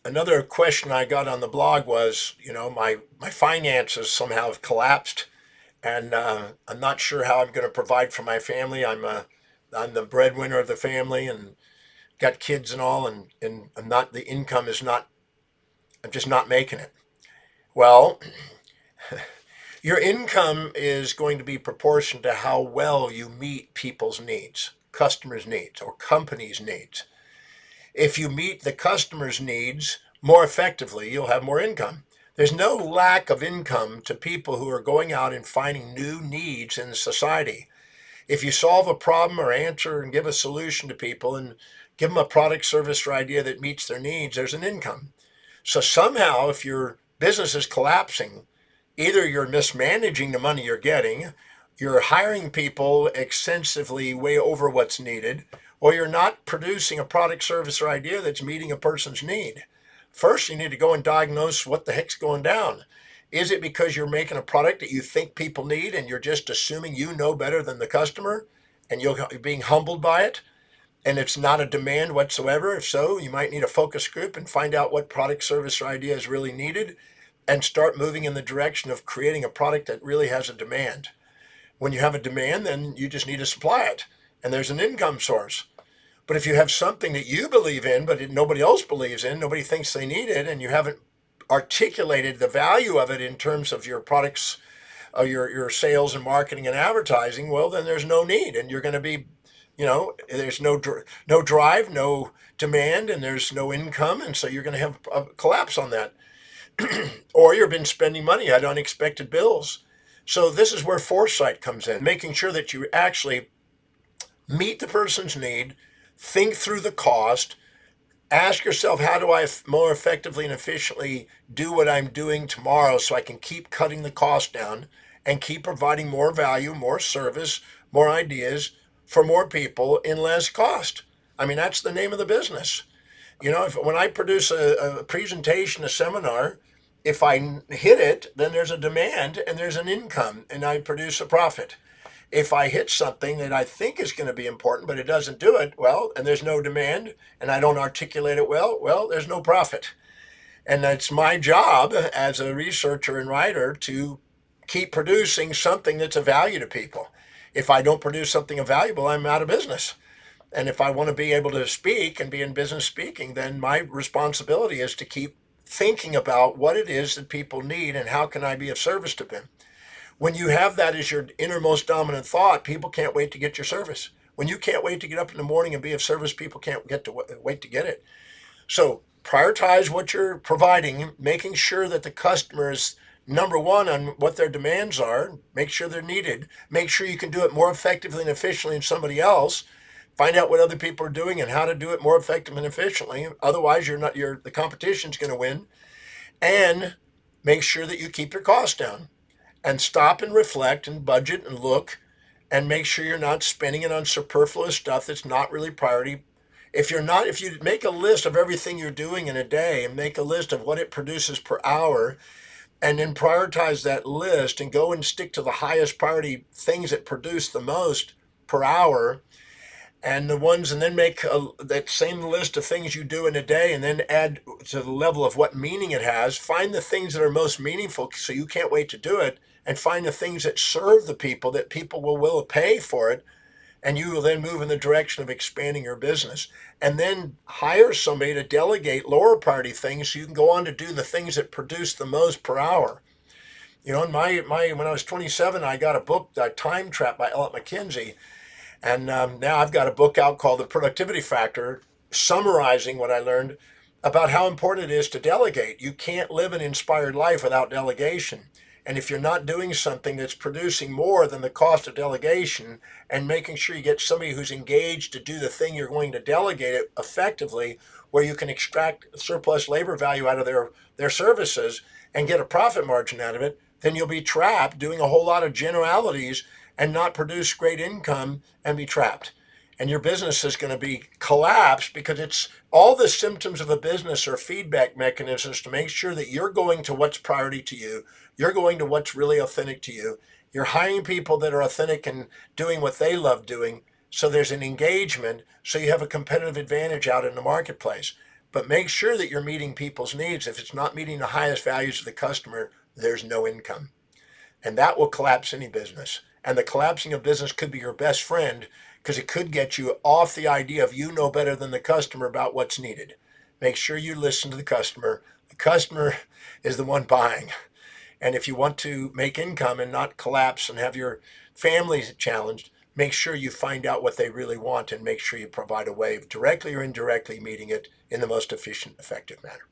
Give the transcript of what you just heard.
Another question I got on the blog was, my finances somehow have collapsed, and I'm not sure how I'm going to provide for my family. I'm the breadwinner of the family, and got kids and all, and I'm not the income is not. I'm just not making it. Well, your income is going to be proportional to how well you meet people's needs, customers' needs, or companies' needs. If you meet the customer's needs more effectively, you'll have more income. There's no lack of income to people who are going out and finding new needs in society. If you solve a problem or answer and give a solution to people and give them a product, service, or idea that meets their needs, there's an income. So somehow, if your business is collapsing, either you're mismanaging the money you're getting, you're hiring people extensively way over what's needed, or you're not producing a product, service, or idea that's meeting a person's need. First, you need to go and diagnose what the heck's going down. Is it because you're making a product that you think people need and you're just assuming you know better than the customer and you're being humbled by it? And it's not a demand whatsoever. If so, you might need a focus group and find out what product, service, or idea is really needed and start moving in the direction of creating a product that really has a demand. When you have a demand, then you just need to supply it, and there's an income source. But if you have something that you believe in, but nobody else believes in, nobody thinks they need it, and you haven't articulated the value of it in terms of your products, your sales and marketing and advertising, well, then there's no need, and you're going to be, there's no drive, no demand, and there's no income, and so you're going to have a collapse on that. Or you've been spending money on unexpected bills. So this is where foresight comes in, making sure that you actually meet the person's need, think through the cost, ask yourself, how do I more effectively and efficiently do what I'm doing tomorrow so I can keep cutting the cost down and keep providing more value, more service, more ideas for more people in less cost. I mean, that's the name of the business. When I produce a presentation, a seminar, if I hit it, then there's a demand and there's an income and I produce a profit. If I hit something that I think is going to be important, but it doesn't do it well, and there's no demand and I don't articulate it well, there's no profit. And it's my job as a researcher and writer to keep producing something that's of value to people. If I don't produce something valuable, I'm out of business. And if I want to be able to speak and be in business speaking, then my responsibility is to keep thinking about what it is that people need and how can I be of service to them. When you have that as your innermost dominant thought, people can't wait to get your service. When you can't wait to get up in the morning and be of service, people can't wait to get it. So prioritize what you're providing, making sure that the customer is number one on what their demands are. Make sure they're needed. Make sure you can do it more effectively and efficiently than somebody else. Find out what other people are doing and how to do it more effectively and efficiently. Otherwise, the competition's going to win. And make sure that you keep your costs down and stop and reflect and budget and look and make sure you're not spending it on superfluous stuff that's not really priority. If you make a list of everything you're doing in a day and make a list of what it produces per hour and then prioritize that list and go and stick to the highest priority things that produce the most per hour, and then make that same list of things you do in a day and then add to the level of what meaning it has. Find the things that are most meaningful so you can't wait to do it, and find the things that serve the people, that people will pay for it, and you will then move in the direction of expanding your business. And then hire somebody to delegate lower priority things so you can go on to do the things that produce the most per hour. In my when I was 27, I got a book, Time Trap by Ellett McKenzie, and now I've got a book out called The Productivity Factor, summarizing what I learned about how important it is to delegate. You can't live an inspired life without delegation. And if you're not doing something that's producing more than the cost of delegation and making sure you get somebody who's engaged to do the thing you're going to delegate it effectively, where you can extract surplus labor value out of their services and get a profit margin out of it, then you'll be trapped doing a whole lot of generalities and not produce great income and be trapped. And your business is going to be collapsed because it's all the symptoms of a business are feedback mechanisms to make sure that you're going to what's priority to you. You're going to what's really authentic to you. You're hiring people that are authentic and doing what they love doing. So there's an engagement. So you have a competitive advantage out in the marketplace. But make sure that you're meeting people's needs. If it's not meeting the highest values of the customer, there's no income. And that will collapse any business. And the collapsing of business could be your best friend because it could get you off the idea of you know better than the customer about what's needed. Make sure you listen to the customer. The customer is the one buying. And if you want to make income and not collapse and have your family challenged, make sure you find out what they really want and make sure you provide a way of directly or indirectly meeting it in the most efficient, effective manner.